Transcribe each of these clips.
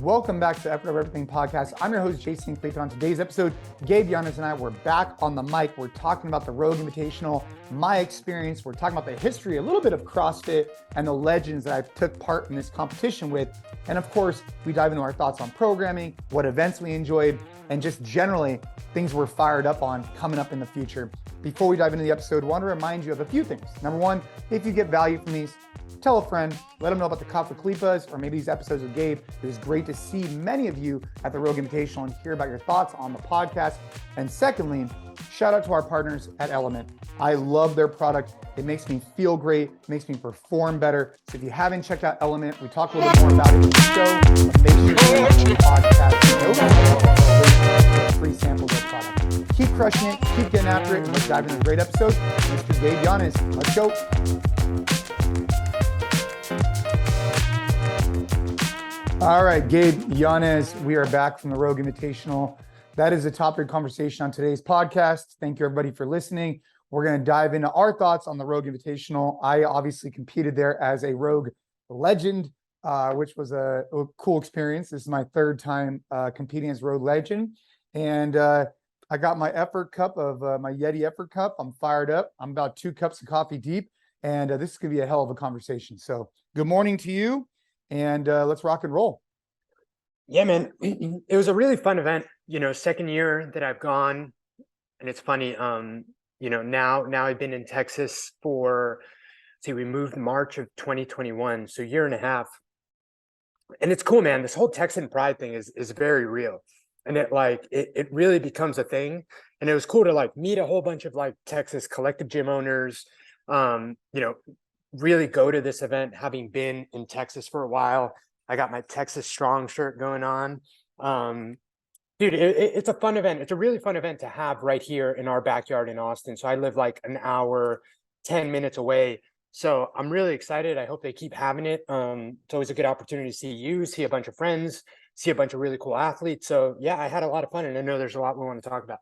Welcome back to the Effort of Everything podcast. I'm your host, Jason Khalipa. On today's episode, Gabe, Yanez, and I, we're back on the mic. We're talking about the Rogue Invitational, my experience. We're talking about the history, a little bit of CrossFit, and the legends that I took part in this competition with. And of course, we dive into our thoughts on programming, what events we enjoyed, and just generally things we're fired up on coming up in the future. Before we dive into the episode, I want to remind you of a few things. Number one, if you get value from these, tell a friend, let them know about the CrossFit Khalipas or maybe these episodes with Gabe. It is great to see many of you at the Rogue Invitational and hear about your thoughts on the podcast. And secondly, shout out to our partners at Element. I love their product. It makes me feel great, makes me perform better. So if you haven't checked out Element, we talk a little bit more about it in the show. But make sure you check out the podcast. No free samples of product. Keep crushing it, keep getting after it, and let's dive into a great episode. Mr. Gabe Yanez, let's go. All right, Gabe, Yanez, we are back from the Rogue Invitational. That is the topic of conversation on today's podcast. Thank you, everybody, for listening. We're going to dive into our thoughts on the Rogue Invitational. I obviously competed there as a Rogue legend, which was a cool experience. This is my third time competing as Rogue legend. And I got my effort cup of my Yeti effort cup. I'm fired up. I'm about 2 cups of coffee deep. And this is going to be a hell of a conversation. So good morning to you. And let's rock and roll. Yeah, man, it was a really fun event, second year that I've gone. And it's funny, now I've been in Texas we moved March of 2021, so 1.5 years. And it's cool, man. This whole Texan pride thing is very real. And it really becomes a thing. And it was cool to meet a whole bunch of Texas collective gym owners, really go to this event, having been in Texas for a while. I got my Texas Strong shirt going on. Dude, it's a fun event. It's a really fun event to have right here in our backyard in Austin. So I live an hour, 10 minutes away. So I'm really excited. I hope they keep having it. It's always a good opportunity to see you, see a bunch of friends, see a bunch of really cool athletes. So yeah, I had a lot of fun, and I know there's a lot we want to talk about.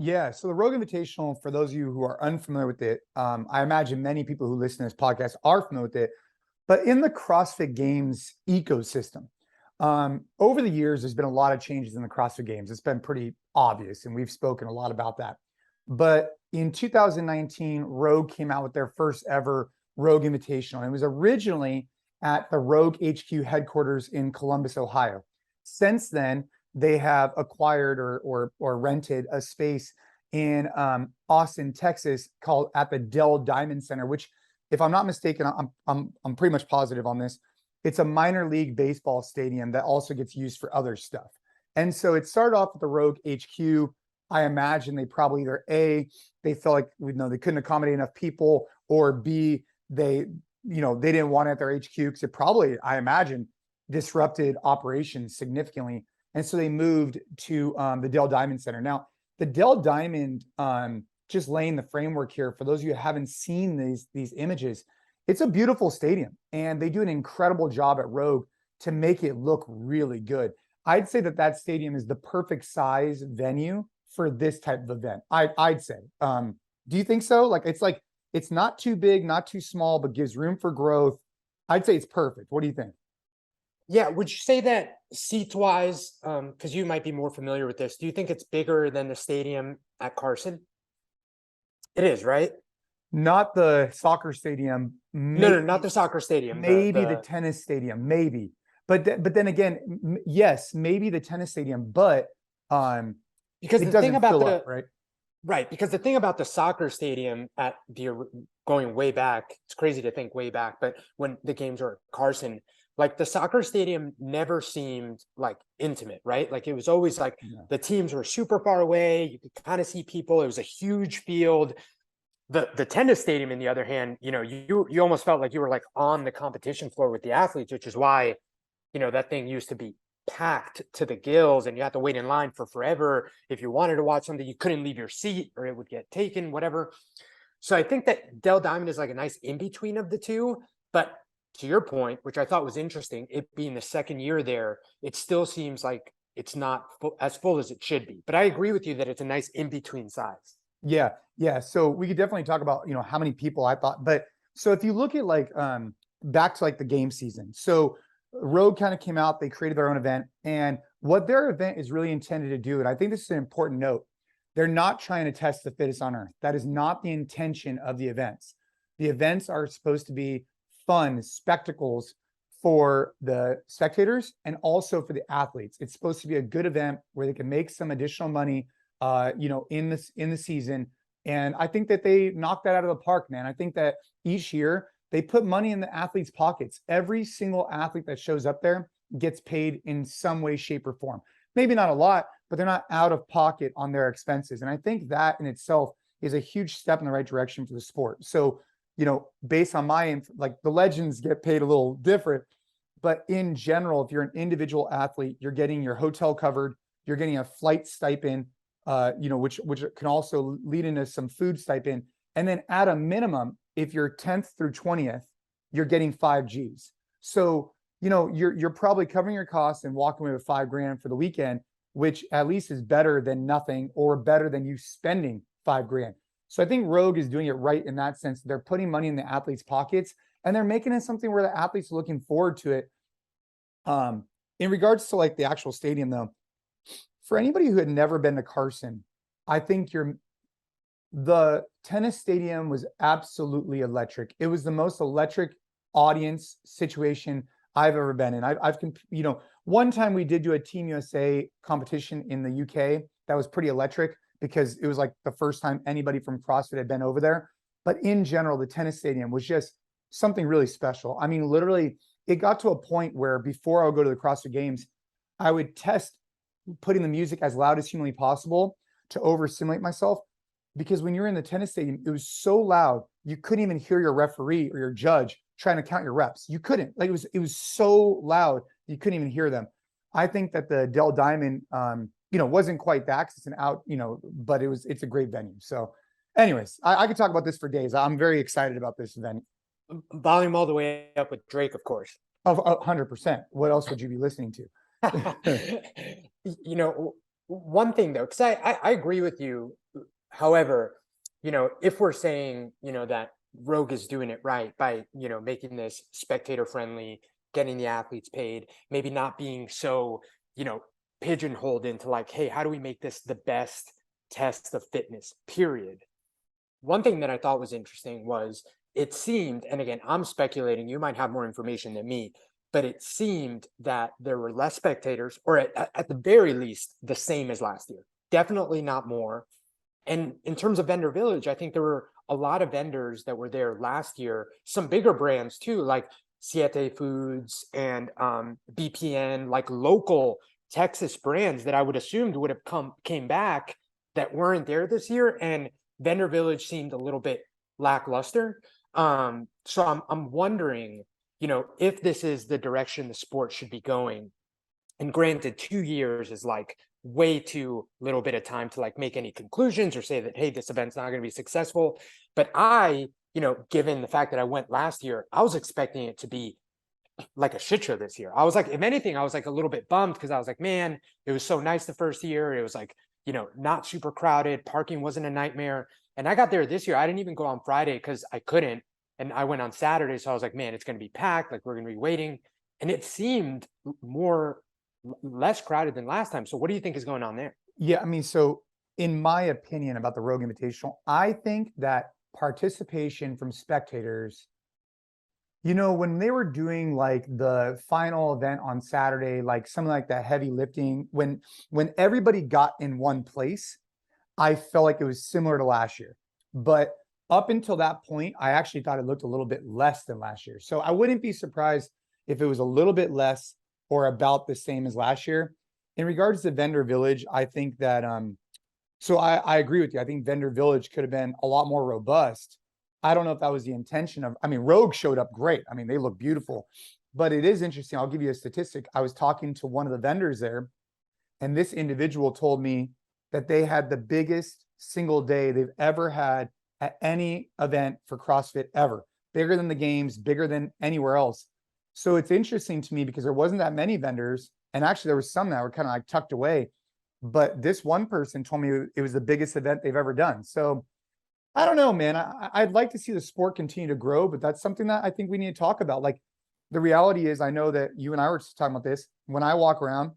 Yeah. So the Rogue Invitational, for those of you who are unfamiliar with it, I imagine many people who listen to this podcast are familiar with it, but in the CrossFit Games ecosystem, over the years, there's been a lot of changes in the CrossFit Games. It's been pretty obvious, and we've spoken a lot about that. But in 2019, Rogue came out with their first ever Rogue Invitational. And it was originally at the Rogue HQ headquarters in Columbus, Ohio. Since then, they have acquired or rented a space in Austin, Texas, called at the Dell Diamond Center, which, if I'm not mistaken, I'm pretty much positive on this. It's a minor league baseball stadium that also gets used for other stuff. And so it started off with the Rogue HQ. I imagine they probably either A, they felt like they couldn't accommodate enough people, or B, they didn't want it at their HQ because it probably, I imagine, disrupted operations significantly. And so they moved to the Dell Diamond Center. Now, the Dell Diamond, just laying the framework here, for those of you who haven't seen these images, it's a beautiful stadium, and they do an incredible job at Rogue to make it look really good. I'd say that stadium is the perfect size venue for this type of event. I'd say. Do you think so? It's not too big, not too small, but gives room for growth. I'd say it's perfect. What do you think? Yeah, would you say that seats-wise, because you might be more familiar with this, do you think it's bigger than the stadium at Carson? It is, right? Not the soccer stadium. No, not the soccer stadium. Maybe the tennis stadium, maybe. But then again, yes, maybe the tennis stadium, but because it the thing about up, right? Right, because the thing about the soccer stadium going way back, it's crazy to think way back, but when the games were at Carson, the soccer stadium never seemed intimate, right? It was always the teams were super far away. You could kind of see people. It was a huge field. The tennis stadium, on the other hand, you almost felt like you were on the competition floor with the athletes, which is why, that thing used to be packed to the gills, and you had to wait in line for forever. If you wanted to watch something, you couldn't leave your seat or it would get taken, whatever. So I think that Dell Diamond is a nice in-between of the two. But to your point, which I thought was interesting, it being the second year there, it still seems like it's not as full as it should be. But I agree with you that it's a nice in-between size. Yeah. So we could definitely talk about, how many people I thought. But so if you look at back to like the game season. So Rogue kind of came out, they created their own event, and what their event is really intended to do, and I think this is an important note, they're not trying to test the fittest on earth. That is not the intention of the events. The events are supposed to be fun spectacles for the spectators and also for the athletes. It's supposed to be a good event where they can make some additional money, in the season. And I think that they knocked that out of the park, man. I think that each year they put money in the athletes' pockets. Every single athlete that shows up there gets paid in some way, shape, or form. Maybe not a lot, but they're not out of pocket on their expenses. And I think that in itself is a huge step in the right direction for the sport. So, based on like the legends get paid a little different, but in general, if you're an individual athlete, you're getting your hotel covered, you're getting a flight stipend, which can also lead into some food stipend. And then at a minimum, if you're 10th through 20th, you're getting 5 Gs. So, you're probably covering your costs and walking away with $5,000 for the weekend, which at least is better than nothing or better than you spending $5,000. So I think Rogue is doing it right in that sense. They're putting money in the athletes' pockets and they're making it something where the athletes are looking forward to it. In regards to like the actual stadium though, for anybody who had never been to Carson, I think the tennis stadium was absolutely electric. It was the most electric audience situation I've ever been in. One time we did do a Team USA competition in the UK that was pretty electric because it was like the first time anybody from CrossFit had been over there. But in general, the tennis stadium was just something really special. I mean, literally, it got to a point where before I would go to the CrossFit Games, I would test putting the music as loud as humanly possible to overstimulate myself. Because when you're in the tennis stadium, it was so loud, you couldn't even hear your referee or your judge trying to count your reps. You couldn't. Like it was so loud, you couldn't even hear them. I think that the Dell Diamond, wasn't quite that because it's an out, but it's a great venue. So anyways, I could talk about this for days. I'm very excited about this event. Volume all the way up with Drake, of course. Of 100%. What else would you be listening to? One thing though, because I agree with you. However, if we're saying, that Rogue is doing it right by, making this spectator friendly, getting the athletes paid, maybe not being so, pigeonholed into like, hey, how do we make this the best test of fitness, period. One thing that I thought was interesting was it seemed, and again, I'm speculating, you might have more information than me, but it seemed that there were less spectators, or at the very least, the same as last year. Definitely not more. And in terms of vendor village, I think there were a lot of vendors that were there last year, some bigger brands too, like Siete Foods and BPN, like local Texas brands that I would assumed would have came back that weren't there this year. And vendor village seemed a little bit lackluster. So I'm wondering, if this is the direction the sport should be going. And granted, 2 years is like way too little bit of time to like make any conclusions or say that, hey, this event's not going to be successful. But I, given the fact that I went last year, I was expecting it to be like a shit show this year. I was like, if anything, I was like a little bit bummed because I was like, man, it was so nice the first year. It was like, not super crowded. Parking wasn't a nightmare. And I got there this year. I didn't even go on Friday because I couldn't. And I went on Saturday. So I was like, man, it's going to be packed. Like we're going to be waiting. And it seemed less crowded than last time. So what do you think is going on there? Yeah, I mean, so in my opinion about the Rogue Invitational, I think that participation from spectators, when they were doing like the final event on Saturday, like something like that heavy lifting, when everybody got in one place, I felt like it was similar to last year. But up until that point, I actually thought it looked a little bit less than last year. So I wouldn't be surprised if it was a little bit less or about the same as last year. In regards to Vendor Village, I think that, so I agree with you. I think Vendor Village could have been a lot more robust. I don't know if that was the intention of, Rogue showed up great. They look beautiful, but it is interesting. I'll give you a statistic. I was talking to one of the vendors there, and this individual told me that they had the biggest single day they've ever had at any event for CrossFit ever. Bigger than the games, bigger than anywhere else. So it's interesting to me because there wasn't that many vendors. And actually there was some that were kind of like tucked away. But this one person told me it was the biggest event they've ever done. So I don't know, man. I'd like to see the sport continue to grow, but that's something that I think we need to talk about. Like, the reality is, I know that you and I were just talking about this. When I walk around,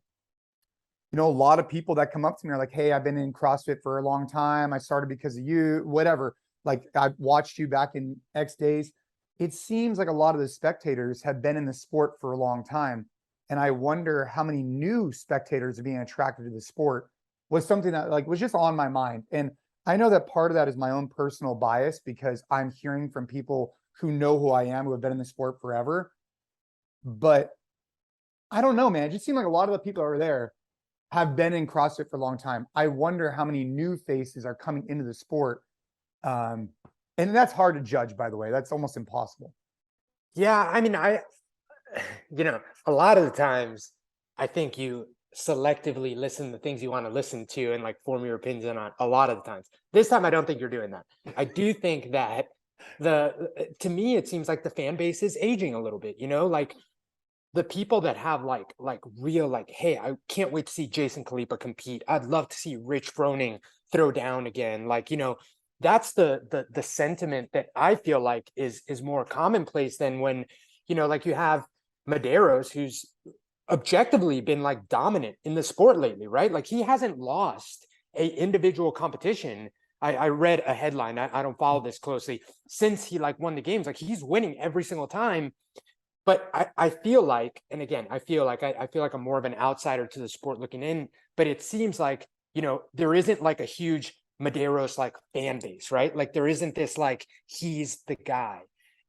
a lot of people that come up to me are like, "Hey, I've been in CrossFit for a long time. I started because of you, whatever. Like, I've watched you back in X days." It seems like a lot of the spectators have been in the sport for a long time. And I wonder how many new spectators are being attracted to the sport was something that like was just on my mind. And I know that part of that is my own personal bias because I'm hearing from people who know who I am, who have been in the sport forever. But I don't know, man. It just seemed like a lot of the people who are there have been in CrossFit for a long time. I wonder how many new faces are coming into the sport. Um, and that's hard to judge, by the way. That's almost impossible. Yeah, I mean, a lot of the times I think you selectively listen to things you want to listen to and like form your opinion on a lot of the times. This time, I don't think you're doing that. I do think that to me, it seems like the fan base is aging a little bit, like the people that have like real, like, hey, I can't wait to see Jason Khalipa compete. I'd love to see Rich Froning throw down again. Like, that's the sentiment that I feel like is more commonplace than when, like you have Medeiros, who's objectively been like dominant in the sport lately, right? Like he hasn't lost a individual competition. I read a headline, I don't follow this closely, since he like won the games, like he's winning every single time. But I feel like, and again, I feel like I'm more of an outsider to the sport looking in, but it seems like, there isn't like a huge Medeiros like fan base, right? Like there isn't this like he's the guy.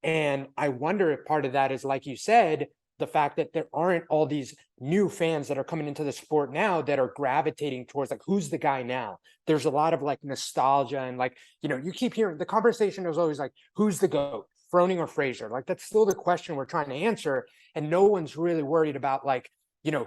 And I wonder if part of that is, like you said, the fact that there aren't all these new fans that are coming into the sport now that are gravitating towards like, who's the guy now? There's a lot of like nostalgia and like, you keep hearing the conversation is always like, who's the GOAT, Froning or Fraser? Like that's still the question we're trying to answer. And no one's really worried about like,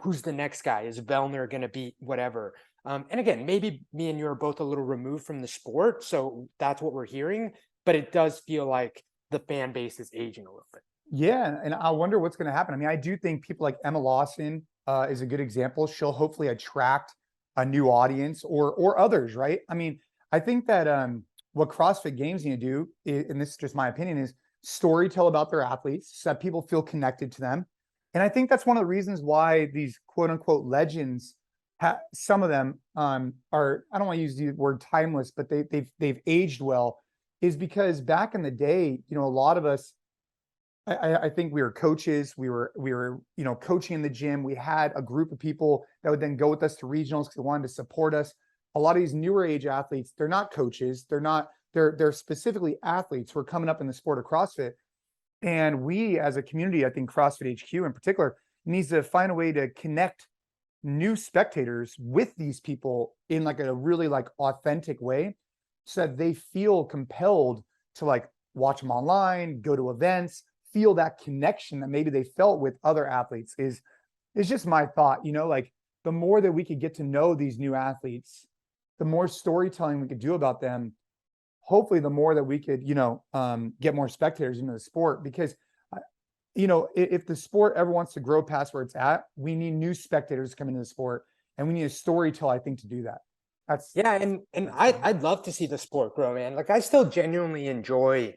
who's the next guy? Is Vellner going to beat whatever? And again, maybe me and you are both a little removed from the sport, so that's what we're hearing. But it does feel like the fan base is aging a little bit. Yeah, and I wonder what's going to happen. I mean, I do think people like Emma Lawson is a good example. She'll hopefully attract a new audience or others, right? I mean, I think that what CrossFit Games need to do, and this is just my opinion, is story tell about their athletes so that people feel connected to them. And I think that's one of the reasons why these quote unquote legends, some of them are, I don't want to use the word timeless, but they've aged well, is because back in the day, a lot of us, I think we were coaches. We were, coaching in the gym. We had a group of people that would then go with us to regionals because they wanted to support us. A lot of these newer age athletes, they're not coaches. They're specifically athletes who are coming up in the sport of CrossFit. And we as a community, I think CrossFit HQ in particular, needs to find a way to connect new spectators with these people in like a really like authentic way so that they feel compelled to like watch them online, go to events, feel that connection that maybe they felt with other athletes is just my thought, like the more that we could get to know these new athletes, the more storytelling we could do about them, hopefully the more that we could, get more spectators into the sport because, if the sport ever wants to grow past where it's at, we need new spectators coming into the sport and we need a storytell, I think, to do that. I'd love to see the sport grow, man. Like I still genuinely enjoy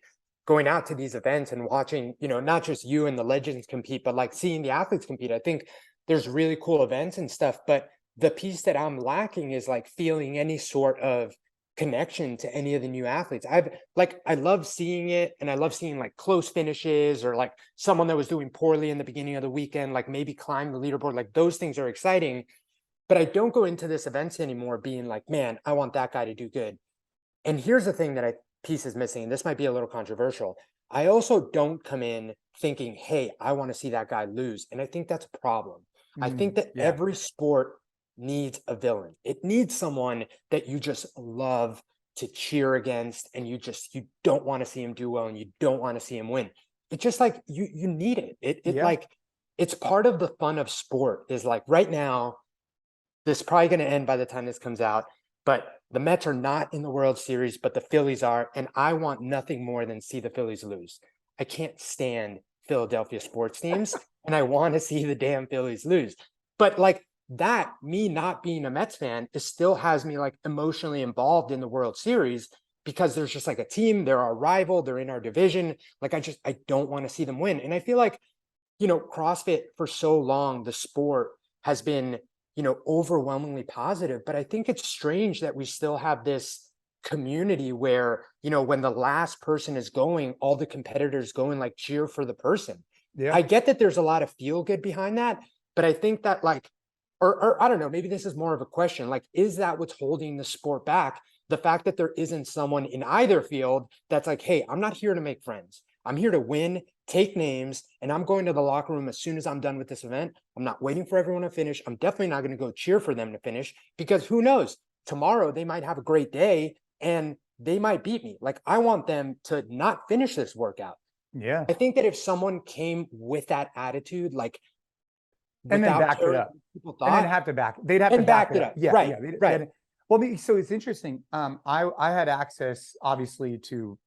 going out to these events and watching, not just you and the legends compete, but like seeing the athletes compete. I think there's really cool events and stuff, but the piece that I'm lacking is like feeling any sort of connection to any of the new athletes. I love seeing it, and I love seeing like close finishes or like someone that was doing poorly in the beginning of the weekend, like maybe climb the leaderboard. Like those things are exciting, but I don't go into this events anymore being like, man, I want that guy to do good. And here's the thing that piece is missing, and this might be a little controversial. I also don't come in thinking, hey, I want to see that guy lose. And I think that's a problem. I think that every sport needs a villain. It needs someone that you just love to cheer against, and you don't want to see him do well, and you don't want to see him win. It's just like you need it. Like it's part of the fun of sport is like right now, this is probably going to end by the time this comes out, but the Mets are not in the World Series, but the Phillies are, and I want nothing more than see the Phillies lose. I can't stand Philadelphia sports teams, and I want to see the damn Phillies lose. But like that, me not being a Mets fan, it still has me like emotionally involved in the World Series because there's just like a team, they're our rival, they're in our division. Like I don't want to see them win. And I feel like, CrossFit for so long, the sport has been, overwhelmingly positive, but I think it's strange that we still have this community where, when the last person is going, all the competitors go and like cheer for the person. Yeah. I get that there's a lot of feel good behind that, but I think that like, or I don't know, maybe this is more of a question, like, is that what's holding the sport back? The fact that there isn't someone in either field that's like, hey, I'm not here to make friends. I'm here to win, take names, and I'm going to the locker room as soon as I'm done with this event. I'm not waiting for everyone to finish. I'm definitely not going to go cheer for them to finish, because who knows, tomorrow they might have a great day and they might beat me. Like, I want them to not finish this workout. Yeah. I think that if someone came with that attitude, like, And then without back it caring up. what people And then thought, have to they'd have to and back backed it it up. up. Yeah. Right, Yeah. right. Well, so it's interesting. I had access obviously to,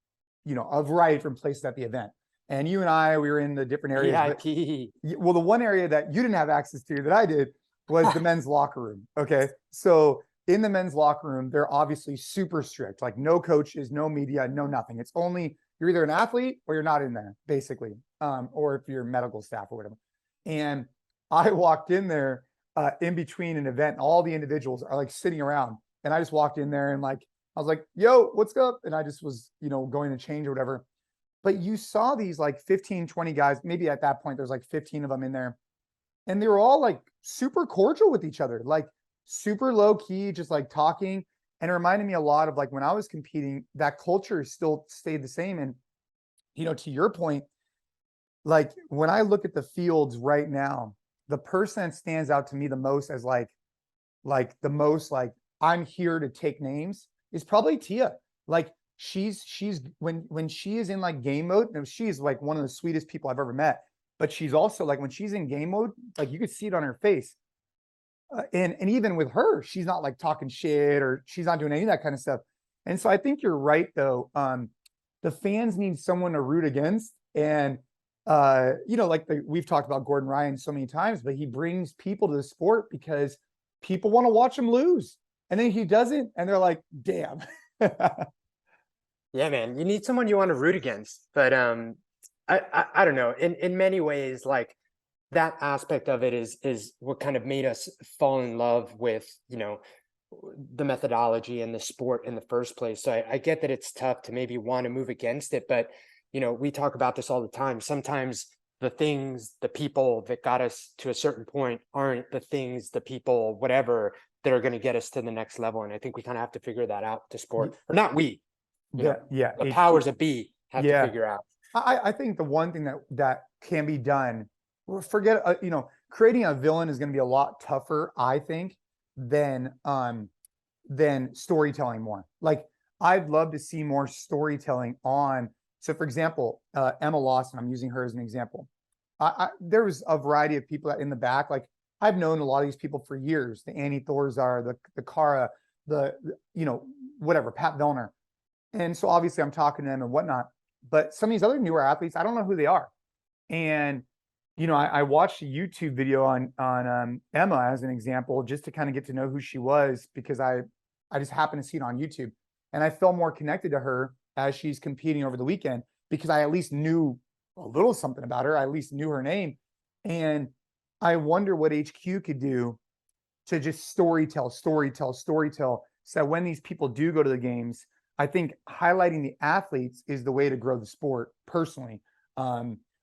a variety of different places at the event. And you and I, we were in the different areas. But, VIP. well, the one area that you didn't have access to that I did was the men's locker room. Okay. So in the men's locker room, they're obviously super strict, like no coaches, no media, no nothing. It's only, you're either an athlete or you're not in there, basically. Or if you're medical staff or whatever. And I walked in there in between an event, and all the individuals are like sitting around. And I just walked in there and like, I was like, yo, what's up? And I just was, going to change or whatever. But you saw these like 15, 20 guys, maybe at that point, there's like 15 of them in there. And they were all like super cordial with each other, like super low key, just like talking. And it reminded me a lot of like when I was competing, that culture still stayed the same. And, to your point, like when I look at the fields right now, the person that stands out to me the most as like the most like I'm here to take names is probably Tia. Like she's when she is in like game mode, and she's like one of the sweetest people I've ever met. But she's also like when she's in game mode, like you could see it on her face. And even with her, she's not like talking shit or she's not doing any of that kind of stuff. And so I think you're right though. The fans need someone to root against, and like we've talked about Gordon Ryan so many times, but he brings people to the sport because people want to watch him lose. And then he doesn't, and they're like, damn. Yeah, man, you need someone you want to root against. But I don't know. In many ways, like that aspect of it is what kind of made us fall in love with, the methodology and the sport in the first place. So I get that it's tough to maybe want to move against it, but we talk about this all the time. Sometimes the things, the people that got us to a certain point aren't the things, the people, whatever, that are going to get us to the next level. And I think we kind of have to figure that out to sport, or not we, Yeah. the powers that be have to figure out. I think the one thing that can be done, forget, creating a villain is going to be a lot tougher, I think, than storytelling more. Like I'd love to see more storytelling on. So for example, Emma Lawson, I'm using her as an example. There was a variety of people in the back. Like I've known a lot of these people for years, the Annie Thorzar, the Cara, whatever, Pat Vellner. And so obviously I'm talking to them and whatnot, but some of these other newer athletes, I don't know who they are. And, I watched a YouTube video on Emma as an example, just to kind of get to know who she was, because I just happened to see it on YouTube, and I felt more connected to her as she's competing over the weekend, because I at least knew a little something about her. I at least knew her name. And I wonder what HQ could do to just storytell. So that when these people do go to the games, I think highlighting the athletes is the way to grow the sport personally.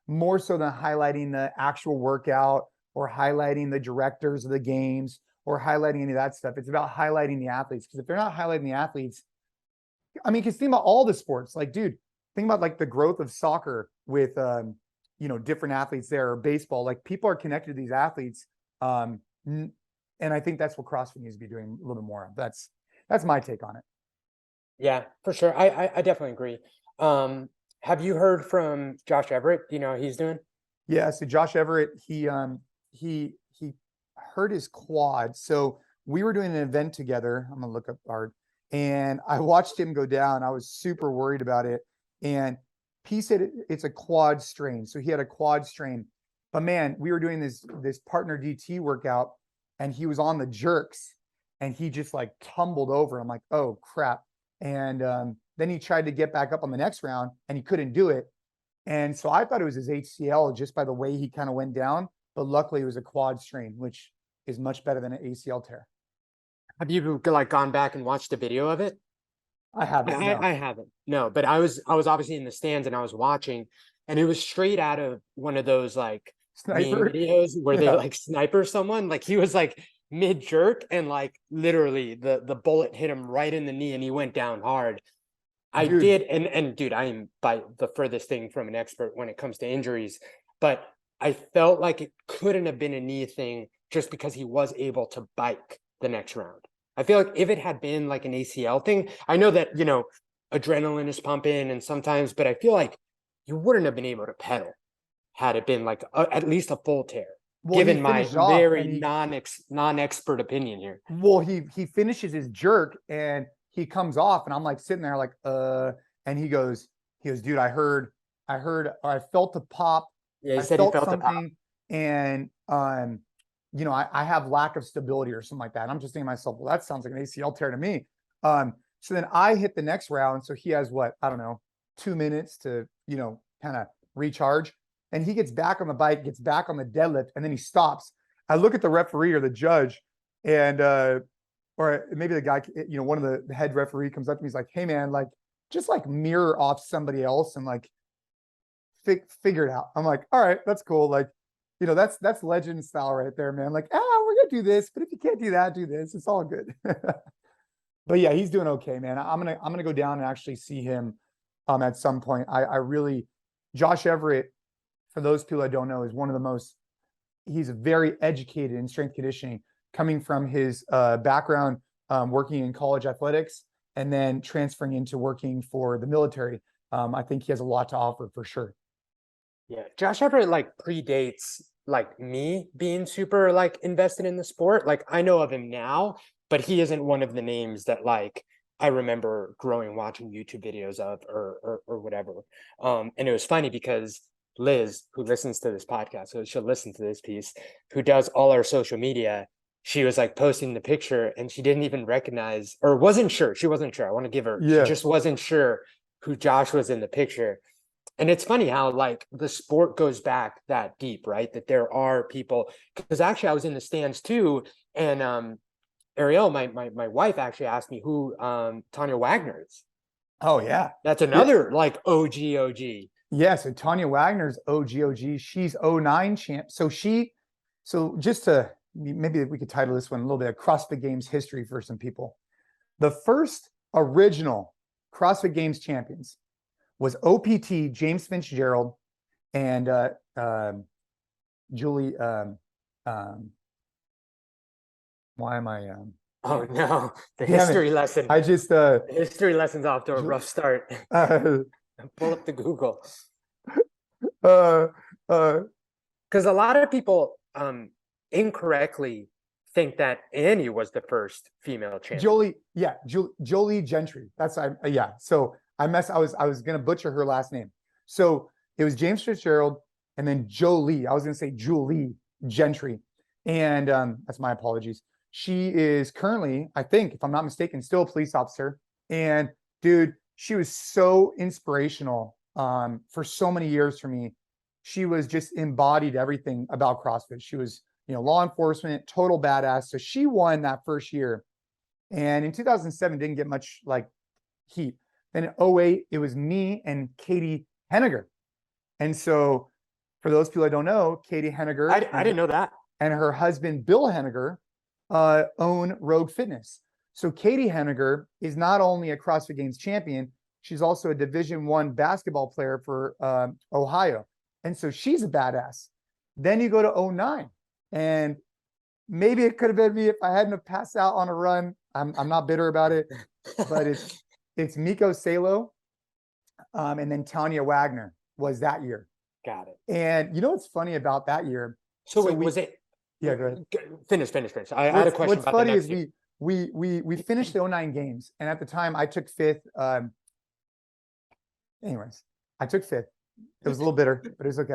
More so than highlighting the actual workout or highlighting the directors of the games or highlighting any of that stuff. It's about highlighting the athletes, because if they're not highlighting the athletes, I mean, because think about all the sports, like, dude, think about like the growth of soccer with, different athletes there, or baseball, like people are connected to these athletes. And I think that's what CrossFit needs to be doing a little bit more of. That's my take on it. Yeah, for sure. I definitely agree. Have you heard from Josh Everett? Do you know how he's doing? Yeah. So Josh Everett, he hurt his quad. So we were doing an event together. I'm gonna look up Art, and I watched him go down. I was super worried about it. And he said it's a quad strain. So he had a quad strain. But man, we were doing this partner DT workout, and he was on the jerks, and he just like tumbled over. I'm like, oh crap. And Then he tried to get back up on the next round and he couldn't do it. And so I thought it was his HCL just by the way he kind of went down. But luckily it was a quad strain, which is much better than an ACL tear. Have you like gone back and watched a video of it? I haven't. No. I haven't. No, but I was obviously in the stands and I was watching, and it was straight out of one of those like meme Sniper. videos where they like sniper someone. Like he was like mid jerk and like literally the bullet hit him right in the knee and he went down hard. I Dude. did, and dude, I am by the furthest thing from an expert when it comes to injuries, but I felt like it couldn't have been a knee thing just because he was able to bike the next round. I feel like if it had been like an ACL thing, I know that, you know, adrenaline is pumping and sometimes, but I feel like you wouldn't have been able to pedal had it been like at least a full tear, given my very non-expert opinion here. Well, he finishes his jerk and he comes off and I'm like sitting there like, and he goes, dude, I heard, or I felt a pop. Yeah, he said he felt something. And, you know, I have lack of stability or something like that. And I'm just thinking to myself, well, that sounds like an ACL tear to me. So then I hit the next round. So he has what, I don't know, 2 minutes to, you know, kind of recharge. And he gets back on the bike, gets back on the deadlift, and then he stops. I look at the referee or the judge and, or maybe the guy, you know, one of the head referee comes up to me. He's like, hey man, like, just like mirror off somebody else and like figure it out. I'm like, all right, that's cool. Like, you know, that's legend style right there, man. Like, we're gonna do this, but if you can't do that, do this. It's all good. But yeah, he's doing okay, man. I'm gonna go down and actually see him at some point. I really, Josh Everett, for those people that don't know, is one of the most, he's very educated in strength conditioning, coming from his background working in college athletics and then transferring into working for the military. I think he has a lot to offer for sure. Yeah, Josh Everett like predates like me being super like invested in the sport. Like I know of him now, but he isn't one of the names that like I remember growing watching YouTube videos of or whatever. And it was funny because Liz, who listens to this podcast, so she'll listen to this piece, who does all our social media, she was like posting the picture and she didn't even recognize or wasn't sure. She wasn't sure. I want to give her, she just wasn't sure who Josh was in the picture. And it's funny how like the sport goes back that deep, right? That there are people, because actually I was in the stands too. And Ariel, my wife actually asked me who Tanya Wagner is. Oh yeah. That's another like OG. Yeah, so Tanya Wagner's OG. She's 09 champ. So just to, maybe we could title this one a little bit of CrossFit Games history for some people. The first original CrossFit Games champions was OPT James Fitzgerald and Julie. Why am I? Oh no, the history lesson. I just the history lesson's off to a rough start. Pull up the Google. Because a lot of people incorrectly think that Annie was the first female champion. Jolie Gentry. That's yeah. So I was gonna butcher her last name. So it was James Fitzgerald and then Jolie. I was gonna say Julie Gentry. And that's my apologies. She is currently, I think, if I'm not mistaken, still a police officer. And dude, she was so inspirational for so many years for me. She was just embodied everything about CrossFit. She was, you know, law enforcement, total badass. So she won that first year. And in 2007, didn't get much like heat. Then in 2008, it was me and Katie Henniger. And so for those people that don't know, Katie Henniger. I didn't know that. And her husband, Bill Henniger, own Rogue Fitness. So Katie Henniger is not only a CrossFit Games champion, she's also a Division I basketball player for Ohio. And so she's a badass. Then you go to 2009. And maybe it could have been me if I hadn't have passed out on a run. I'm not bitter about it. But it's Miko Salo. And then Tanya Wagner was that year. Got it. And you know what's funny about that year? So wait, was it? Yeah, go ahead. Finish. I had a question. What's about funny the is we finished the 2009 games, and at the time I took fifth. Anyways, I took fifth. It was a little bitter, but it was okay.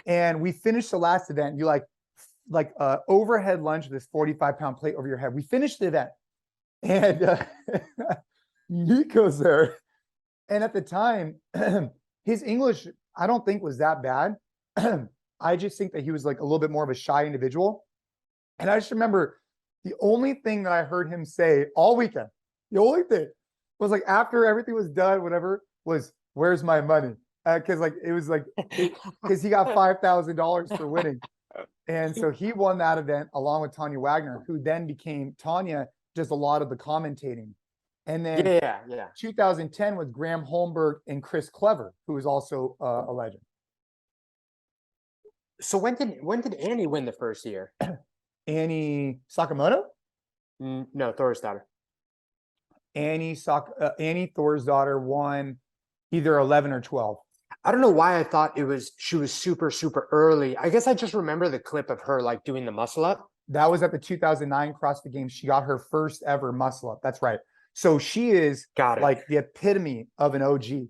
And we finished the last event. You like overhead lunge with this 45-pound plate over your head. We finished the event, and Nico's there, And at the time, his English, I don't think was that bad. I just think that he was like a little bit more of a shy individual. And I just remember the only thing that I heard him say all weekend, the only thing was like after everything was done, whatever, was where's my money? Because like it was like because he got $5,000 for winning. And so he won that event along with Tanya Wagner, who then became Tanya, just a lot of the commentating. And then Yeah. 2010 was Graham Holmberg and Chris Clever, who is also a legend. So when did Annie win the first year? Annie Sakamoto? No, Thor's daughter. Annie Thor's daughter won either 11 or 12. I don't know why I thought she was super early. I guess I just remember the clip of her like doing the muscle up. That was at the 2009 CrossFit Games. She got her first ever muscle up. That's right. So she is like the epitome of an OG.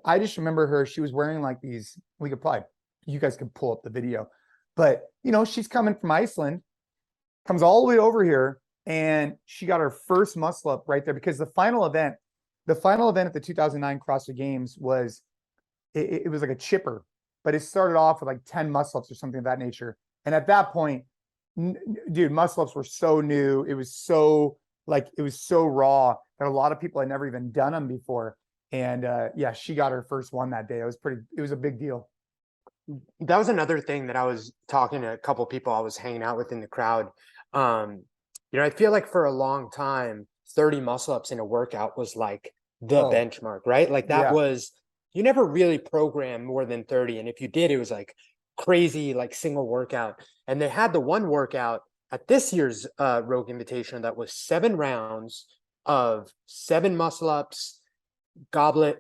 I just remember her. She was wearing like these. You guys could pull up the video, but you know, she's coming from Iceland, comes all the way over here, and she got her first muscle up right there because the final event at the 2009 CrossFit Games was. It was like a chipper, but it started off with like 10 muscle ups or something of that nature. And at that point, dude, muscle ups were so new. It was so raw that a lot of people had never even done them before. And yeah, she got her first one that day. It was a big deal. That was another thing that I was talking to a couple of people I was hanging out with in the crowd. You know, I feel like for a long time, 30 muscle ups in a workout was like the benchmark, right? Like that was. You never really programmed more than 30. And if you did, it was like crazy, like single workout. And they had the one workout at this year's Rogue Invitational that was 7 rounds of 7 muscle ups, goblet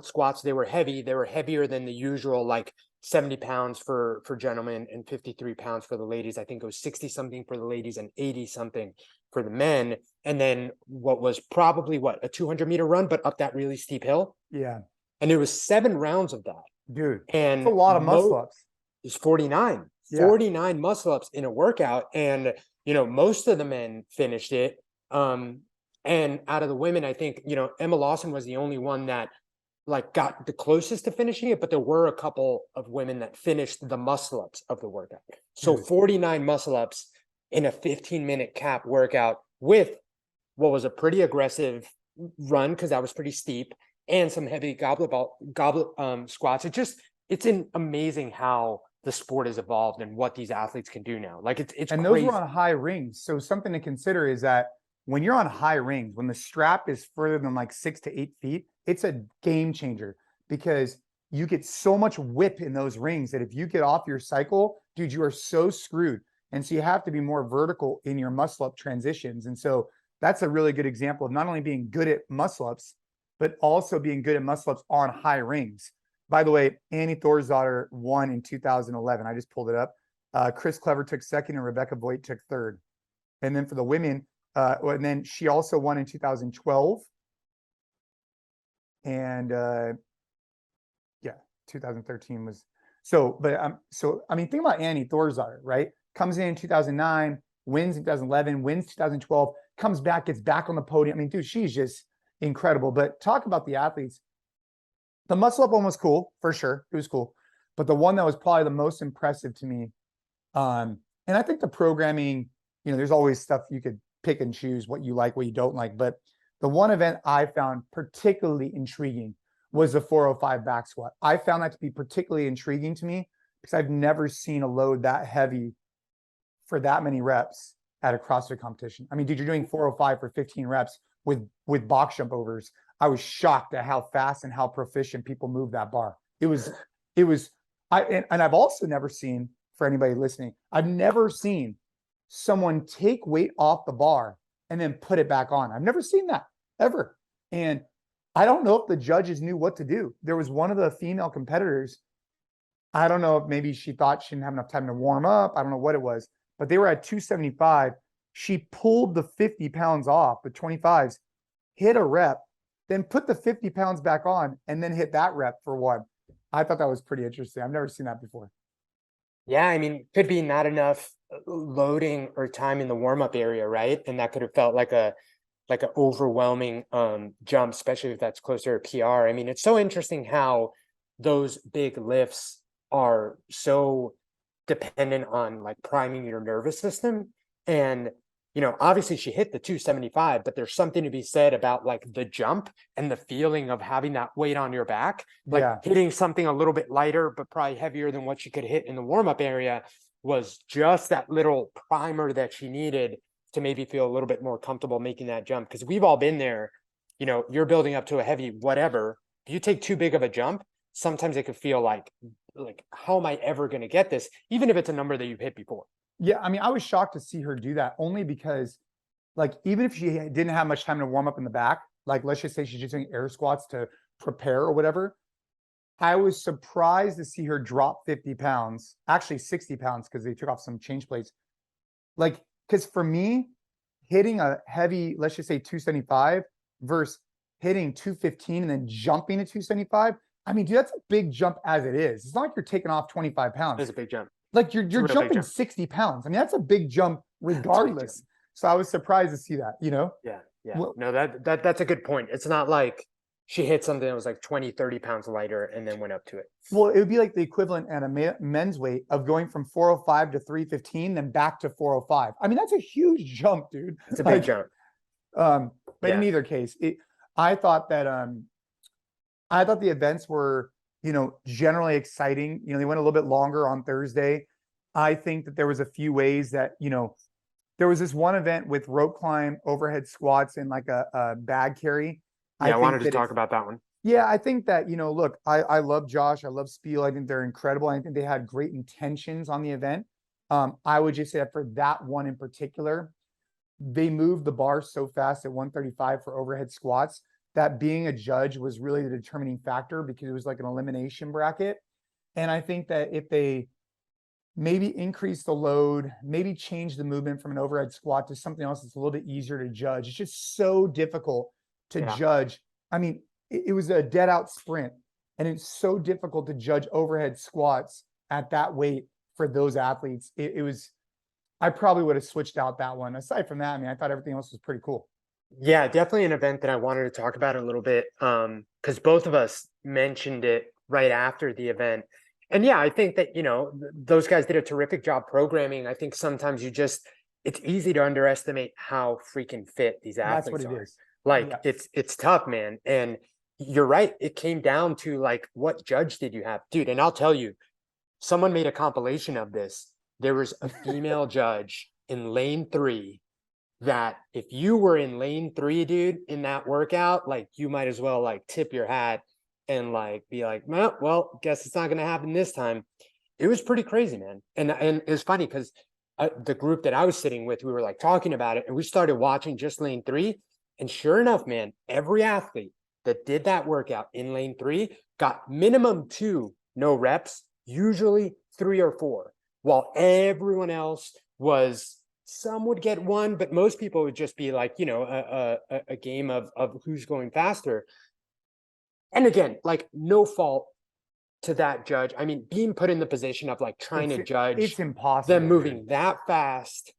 squats. They were heavy. They were heavier than the usual, like 70 pounds for gentlemen and 53 pounds for the ladies. I think it was 60 something for the ladies and 80 something for the men. And then what was probably a 200-meter run, but up that really steep hill. Yeah. And it was 7 rounds of that. Dude, and that's a lot of muscle ups. It's 49. Yeah. 49 muscle ups in a workout. And, you know, most of the men finished it. And out of the women, I think, you know, Emma Lawson was the only one that like got the closest to finishing it, but there were a couple of women that finished the muscle ups of the workout. So 49 muscle ups in a 15-minute cap workout with what was a pretty aggressive run, because that was pretty steep, and some heavy goblet squats. It's amazing how the sport has evolved and what these athletes can do now. Like it's and crazy. Those were on high rings. So something to consider is that when you're on high rings, when the strap is further than like 6 to 8 feet, it's a game changer because you get so much whip in those rings that if you get off your cycle, dude, you are so screwed. And so you have to be more vertical in your muscle up transitions. And so that's a really good example of not only being good at muscle ups, but also being good at muscle ups on high rings. By the way, Annie Thor's daughter won in 2011. I just pulled it up. Chris Clever took second and Rebecca Voigt took third. And then for the women, and then she also won in 2012. And 2013 was so. But I mean, think about Annie Thor's daughter, right? Comes in 2009, wins in 2011, wins 2012, comes back, gets back on the podium. I mean, dude, she's just incredible. But talk about the athletes. The muscle up one was cool for sure. It was cool. But the one that was probably the most impressive to me, and I think the programming, you know, there's always stuff you could pick and choose what you like, what you don't like. But the one event I found particularly intriguing was the 405 back squat. I found that to be particularly intriguing to me because I've never seen a load that heavy for that many reps at a CrossFit competition. I mean, dude, you're doing 405 for 15 reps with box jump overs. I was shocked at how fast and how proficient people move that bar. I've also never seen, for anybody listening, I've never seen someone take weight off the bar and then put it back on. I've never seen that ever. And I don't know if the judges knew what to do. There was one of the female competitors. I don't know if maybe she thought she didn't have enough time to warm up. I don't know what it was, but they were at 275. She pulled the 50 pounds off, the 25s, hit a rep, then put the 50 pounds back on, and then hit that rep for one. I thought that was pretty interesting. I've never seen that before. Yeah, I mean, could be not enough loading or time in the warm-up area, right? And that could have felt like a like an overwhelming jump, especially if that's closer to PR. I mean, it's so interesting how those big lifts are so dependent on like priming your nervous system. And obviously she hit the 275, but there's something to be said about like the jump and the feeling of having that weight on your back, like hitting something a little bit lighter, but probably heavier than what she could hit in the warm-up area, was just that little primer that she needed to maybe feel a little bit more comfortable making that jump. Because we've all been there, you're building up to a heavy whatever. If you take too big of a jump, sometimes it could feel like how am I ever going to get this, even if it's a number that you've hit before. Yeah, I mean, I was shocked to see her do that, only because, like, even if she didn't have much time to warm up in the back, like, let's just say she's just doing air squats to prepare or whatever, I was surprised to see her drop 50 pounds, actually 60 pounds, because they took off some change plates. Like, because for me, hitting a heavy, let's just say 275 versus hitting 215 and then jumping to 275, I mean, dude, that's a big jump as it is. It's not like you're taking off 25 pounds. It's a big jump. Like you're jumping 60 pounds. I mean, that's a big jump regardless. So I was surprised to see that, Yeah. Well, no, that's a good point. It's not like she hit something that was like 20, 30 pounds lighter and then went up to it. Well, it would be like the equivalent at a men's weight of going from 405 to 315, then back to 405. I mean, that's a huge jump, dude. It's a big jump. But in either case, I thought the events were, generally exciting. They went a little bit longer on Thursday. I think that there was a few ways that, there was this one event with rope climb, overhead squats, and like a bag carry. Yeah, I wanted to talk about that one. Yeah, I think that, look, I love Josh. I love Spiel. I think they're incredible. I think they had great intentions on the event. I would just say that for that one in particular, they moved the bar so fast at 135 for overhead squats that being a judge was really the determining factor, because it was like an elimination bracket. And I think that if they maybe increase the load, maybe change the movement from an overhead squat to something else that's a little bit easier to judge. It's just so difficult to judge. I mean, it was a dead out sprint, and it's so difficult to judge overhead squats at that weight for those athletes. I probably would have switched out that one. Aside from that, I mean, I thought everything else was pretty cool. Yeah, definitely an event that I wanted to talk about a little bit, because both of us mentioned it right after the event. And yeah, I think that, those guys did a terrific job programming. I think sometimes it's easy to underestimate how freaking fit these athletes are. That's what it is. Like, it's tough, man. And you're right. It came down to like, what judge did you have? Dude, and I'll tell you, someone made a compilation of this. There was a female judge in lane 3 that if you were in lane 3, dude, in that workout, like, you might as well like tip your hat and like be like, well, guess it's not going to happen this time. It was pretty crazy, man. And it was funny because the group that I was sitting with, we were like talking about it, and we started watching just lane 3. And sure enough, man, every athlete that did that workout in lane 3 got minimum 2 no reps, usually 3 or 4, while everyone else was, some would get 1, but most people would just be like, a game of who's going faster. And again, like, no fault to that judge. I mean, being put in the position of like trying to judge, it's impossible, them moving that fast.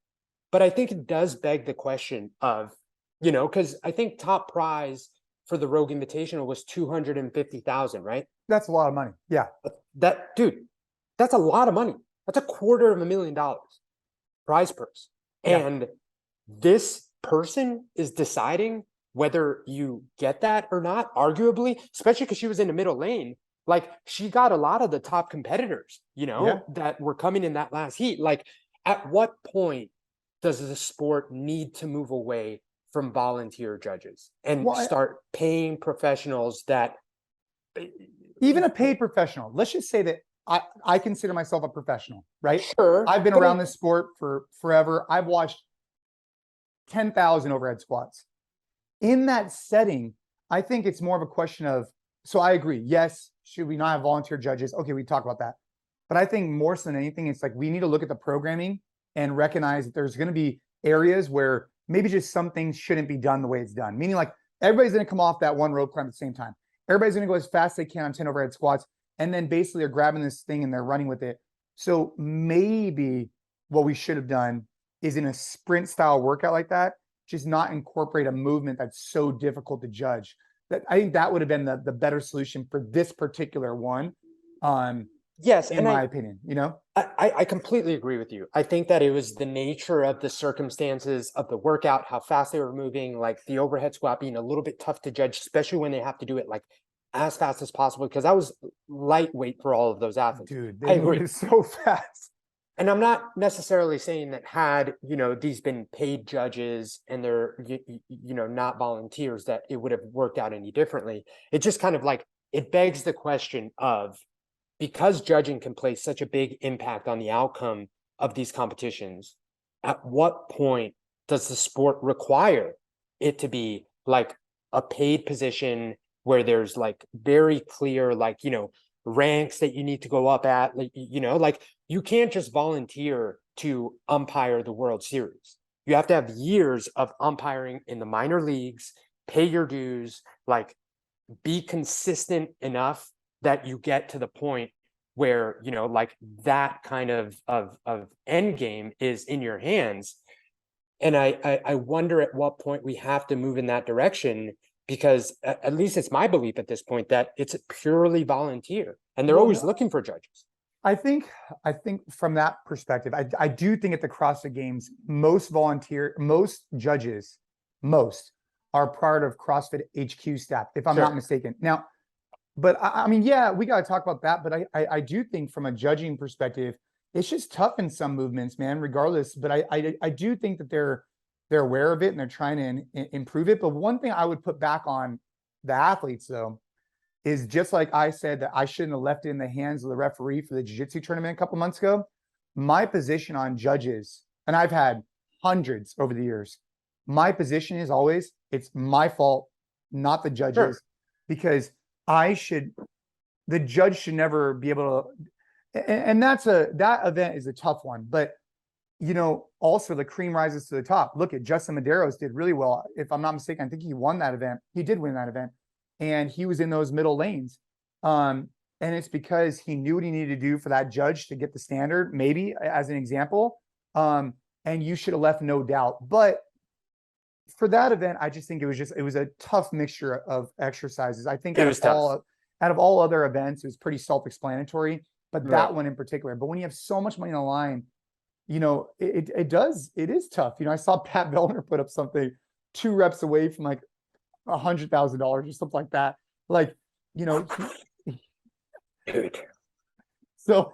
But I think it does beg the question of, because I think top prize for the Rogue Invitational was $250,000, right? That's a lot of money. Yeah. Dude, that's a lot of money. That's $250,000 prize purse. Yeah. And this person is deciding whether you get that or not, arguably, especially because she was in the middle lane. Like, she got a lot of the top competitors, that were coming in that last heat. Like, at what point does the sport need to move away from volunteer judges and start paying professionals that... Even a paid professional. Let's just say that I consider myself a professional, right? Sure. I've been around this sport for forever. I've watched 10,000 overhead squats. In that setting, I think it's more of a question of, so I agree. Yes, should we not have volunteer judges? Okay, we talk about that. But I think more so than anything, it's like we need to look at the programming and recognize that there's going to be areas where maybe just some things shouldn't be done the way it's done. Meaning, like, everybody's going to come off that one rope climb at the same time. Everybody's going to go as fast as they can on 10 overhead squats. And then basically they're grabbing this thing and they're running with it. So maybe what we should have done is, in a sprint style workout like that, just not incorporate a movement that's so difficult to judge? That I think that would have been the better solution for this particular one. Yes, in and my opinion, you know? I completely agree with you. I think that it was the nature of the circumstances of the workout, how fast they were moving, like the overhead squat being a little bit tough to judge, especially when they have to do it like as fast as possible, because that was lightweight for all of those athletes. Dude, I they agree. moved so fast. And I'm not necessarily saying that had, these been paid judges and they're, not volunteers, that it would have worked out any differently. It just kind of like, it begs the question of, because judging can play such a big impact on the outcome of these competitions, at what point does the sport require it to be like a paid position where there's like very clear, like, ranks that you need to go up at, like, like you can't just volunteer to umpire the World Series. You have to have years of umpiring in the minor leagues, pay your dues, like be consistent enough that you get to the point where, like that kind of end game is in your hands. And I wonder at what point we have to move in that direction, because at least it's my belief at this point that it's purely volunteer and they're always looking for judges. I think from that perspective, I do think at the CrossFit Games, most judges are part of CrossFit HQ staff, if I'm not mistaken. Now, but I mean, yeah, we got to talk about that. But I do think from a judging perspective, it's just tough in some movements, man, regardless. But I do think that they're aware of it and they're trying to improve it. But one thing I would put back on the athletes, though, is just like I said that I shouldn't have left it in the hands of the referee for the jiu-jitsu tournament a couple months ago. My position on judges, and I've had hundreds over the years, my position is always, it's my fault, not the judges, because the judge should never be able to, and that event is a tough one. But also the cream rises to the top. Look at Justin Medeiros did really well. If I'm not mistaken, I think he won that event. He did win that event. And he was in those middle lanes. And it's because he knew what he needed to do for that judge to get the standard, maybe as an example. And you should have left no doubt. But for that event, I just think it was a tough mixture of exercises. I think out of all other events, it was pretty self-explanatory, but that one in particular. But when you have so much money on the line, it is tough. I saw Pat Vellner put up something 2 reps away from like $100,000 or something like that. Like, Dude. So,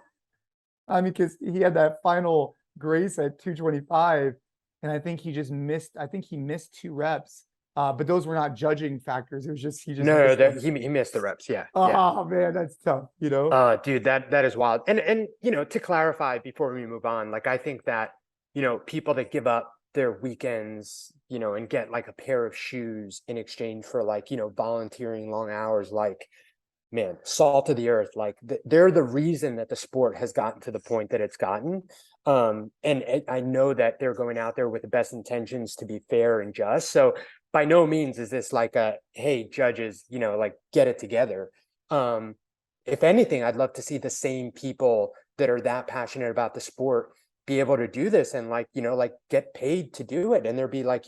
I mean, because he had that final grace at 225, and I think he missed 2 reps. But those were not judging factors. It was just he missed the reps. Yeah. Oh man, that's tough. Dude, that is wild. And to clarify before we move on, like I think that people that give up their weekends, and get like a pair of shoes in exchange for like volunteering long hours, like, man, salt of the earth. Like they're the reason that the sport has gotten to the point that it's gotten. And I know that they're going out there with the best intentions to be fair and just. So by no means is this like hey, judges, like get it together. If anything, I'd love to see the same people that are that passionate about the sport be able to do this and like get paid to do it. And there'd be like,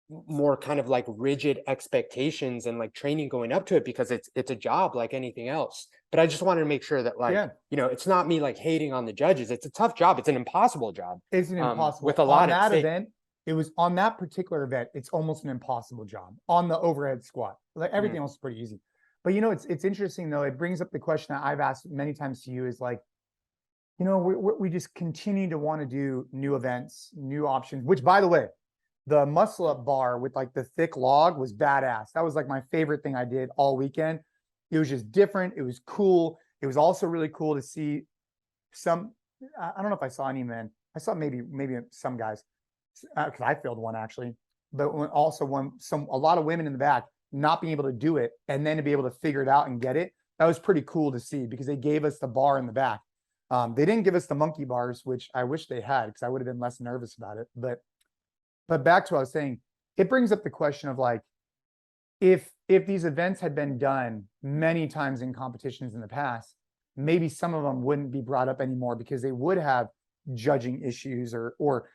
more kind of like rigid expectations and like training going up to it, because it's a job like anything else. But I just wanted to make sure that it's not me like hating on the judges. It's a tough job. It's an impossible job. It's an impossible with a lot on at that stake. event. It was on that particular event. It's almost an impossible job on the overhead squat. Like everything else is pretty easy. But it's interesting though. It brings up the question that I've asked many times to you is like, we just continue to want to do new events, new options, which by the way, the muscle up bar with like the thick log was badass. That was like my favorite thing I did all weekend. It was just different. It was cool. It was also really cool to see I don't know if I saw any men. I saw maybe some guys, because I failed one actually, but a lot of women in the back not being able to do it and then to be able to figure it out and get it. That was pretty cool to see because they gave us the bar in the back. They didn't give us the monkey bars, which I wish they had because I would have been less nervous about it. But back to what I was saying, it brings up the question of like, if these events had been done many times in competitions in the past, maybe some of them wouldn't be brought up anymore because they would have judging issues or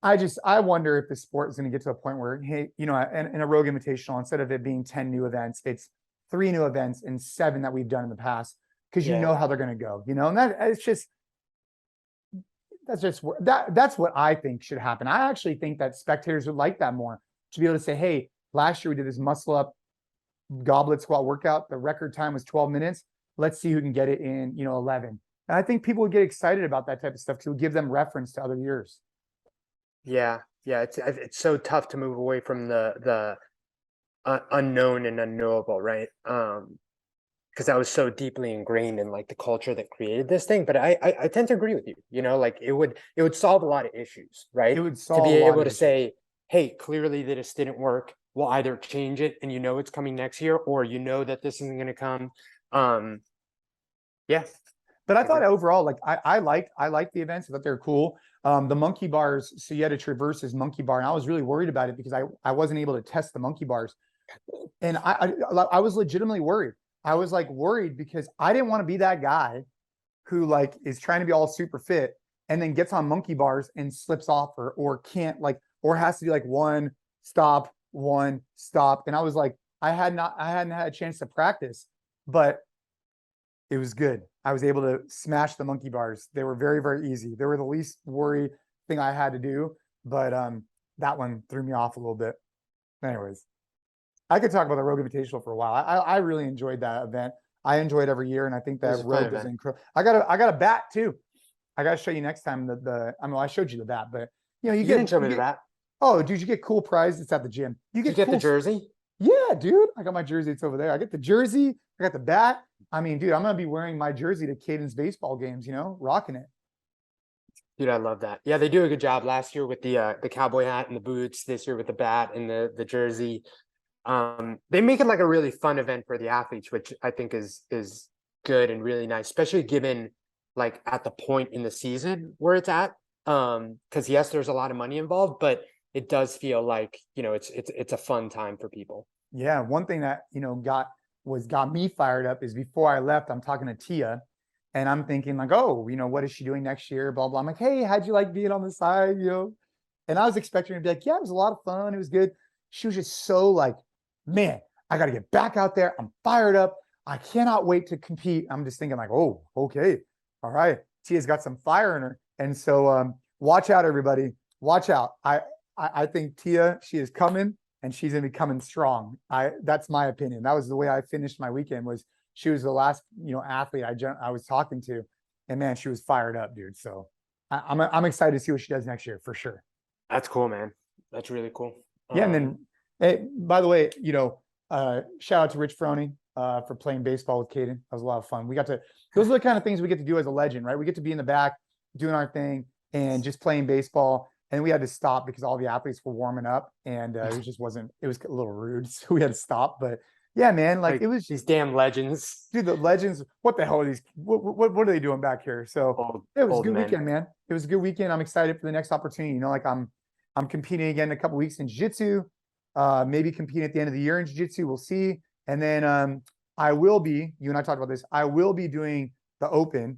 I wonder if the sport is going to get to a point where, hey, in a Rogue Invitational, instead of it being 10 new events, it's 3 new events and 7 that we've done in the past, because you know how they're going to go, and that's what I think should happen. I actually think that spectators would like that more, to be able to say, hey, last year we did this muscle up goblet squat workout. The record time was 12 minutes. Let's see who can get it in, 11. And I think people would get excited about that type of stuff to give them reference to other years. Yeah. It's so tough to move away from the unknown and unknowable, right? Because I was so deeply ingrained in like the culture that created this thing. But I tend to agree with you. Like it would solve a lot of issues, right? It would solve to be a lot able of to issues. say, hey, clearly this didn't work. We'll either change it and it's coming next year, or that this isn't going to come. Yeah. But I thought overall, like I liked the events. I thought they were cool. The monkey bars, so you had to traverse this monkey bar, and I was really worried about it because I wasn't able to test the monkey bars, and I was legitimately worried. I was like worried because I didn't want to be that guy who like is trying to be all super fit and then gets on monkey bars and slips off or can't or has to be like one stop. And I was like, I hadn't had a chance to practice, but it was good. I was able to smash the monkey bars. They were very, very easy. They were the least worry thing I had to do, but that one threw me off a little bit. Anyways, I could talk about the Rogue Invitational for a while. I really enjoyed that event. I enjoy it every year, and I think that Rogue is incredible. I got a bat too. I got to show you next time I showed you the bat, but you didn't show me the bat. Oh, dude, you get cool prizes. It's at the gym. You get the jersey? Yeah, dude. I got my jersey. It's over there. I get the jersey. I got the bat. I mean, dude, I'm going to be wearing my jersey to Caden's baseball games, rocking it. Dude, I love that. Yeah, they do a good job last year with the cowboy hat and the boots, this year with the bat and the jersey. They make it like a really fun event for the athletes, which I think is good and really nice, especially given like at the point in the season where it's at. Because yes, there's a lot of money involved, but it does feel like, it's a fun time for people. Yeah. One thing that, got me fired up is before I left, I'm talking to Tia and I'm thinking like, oh, what is she doing next year? Blah, blah. I'm like, hey, how'd you like being on the side? And I was expecting her to be like, yeah, it was a lot of fun. It was good. She was just so like, man, I got to get back out there. I'm fired up. I cannot wait to compete. I'm just thinking like, oh, okay. All right. Tia's got some fire in her. And so watch out, everybody. Watch out. I think Tia, she is coming and she's going to be coming strong. That's my opinion. That was the way I finished my weekend. Was she was the last, athlete I was talking to, and man, she was fired up, dude. So I'm excited to see what she does next year for sure. That's cool, man. That's really cool. Yeah. And then, hey, by the way, shout out to Rich Froney for playing baseball with Caden. That was a lot of fun. Those are the kind of things we get to do as a legend, right? We get to be in the back doing our thing and just playing baseball. And we had to stop because all the athletes were warming up, and it was a little rude. So we had to stop. But yeah, man, like it was these damn legends. Dude, the legends, what the hell are these? What are they doing back here? So it was a good weekend, man. It was a good weekend. I'm excited for the next opportunity. I'm competing again in a couple weeks in jiu-jitsu, maybe competing at the end of the year in jiu-jitsu. We'll see. And then I will be, you and I talked about this, I will be doing the Open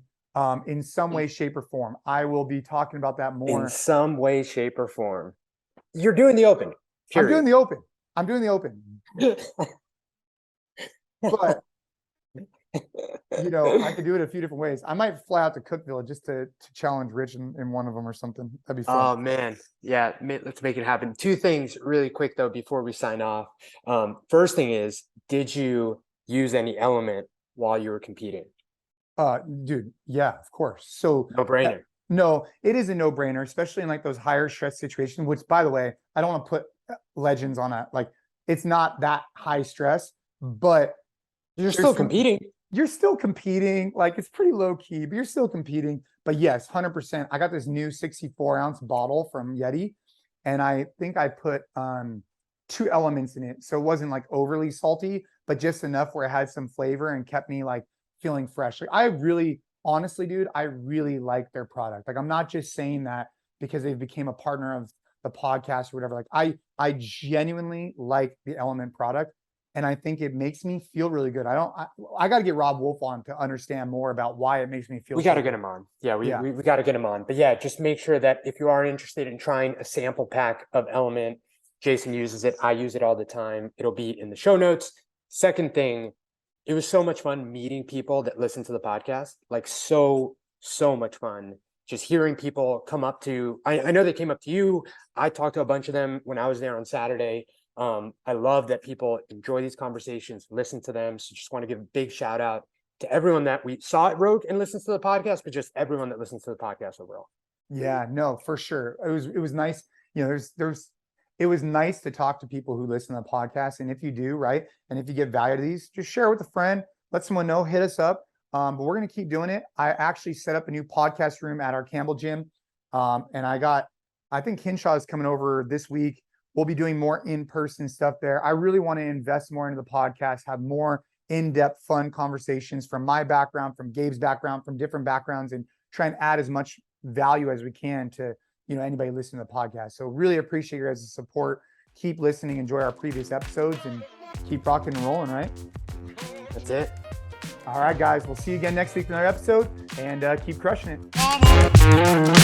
in some way, shape, or form. I will be talking about that more. In some way, shape, or form. You're doing the Open. Period. I'm doing the Open. But I could do it a few different ways. I might fly out to Cookville just to challenge Rich in one of them or something. That'd be fun. Oh man. Yeah, let's make it happen. 2 things really quick though before we sign off. First thing is, did you use any element while you were competing? Dude, yeah, of course. So no brainer. No, it is a no brainer, especially in like those higher stress situations, which by the way, I don't want to put legends on it's not that high stress, but you're still competing. You're still competing. Like it's pretty low key, but you're still competing. But yes, 100%. I got this new 64-ounce bottle from Yeti, and I think I put 2 elements in it. So it wasn't like overly salty, but just enough where it had some flavor and kept me like feeling fresh. Like I really, honestly, dude, I really like their product. Like I'm not just saying that because they became a partner of the podcast or whatever. Like I genuinely like the Element product. And I think it makes me feel really good. I got to get Rob Wolf on to understand more about why it makes me feel. We got to get him on. Yeah, we got to get him on. But yeah, just make sure that if you are interested in trying a sample pack of Element, Jason uses it. I use it all the time. It'll be in the show notes. Second thing, it was so much fun meeting people that listen to the podcast. Like so much fun. Just hearing people come up to, I know they came up to you. I talked to a bunch of them when I was there on Saturday. I love that people enjoy these conversations, listen to them. So just want to give a big shout out to everyone that we saw at Rogue and listens to the podcast, but just everyone that listens to the podcast overall. Yeah, no, for sure. It was nice. You know, it was nice to talk to people who listen to the podcast. And if you do, right, and if you get value to these, just share with a friend, let someone know, hit us up. But we're going to keep doing it. I actually set up a new podcast room at our Campbell gym. And I think Hinshaw is coming over this week. We'll be doing more in-person stuff there. I really want to invest more into the podcast, have more in-depth, fun conversations from my background, from Gabe's background, from different backgrounds, and try and add as much value as we can to, you know, anybody listening to the podcast. So really appreciate your guys' support. Keep listening, enjoy our previous episodes, and keep rocking and rolling, right? That's it. All right, guys. We'll see you again next week for another episode, and keep crushing it.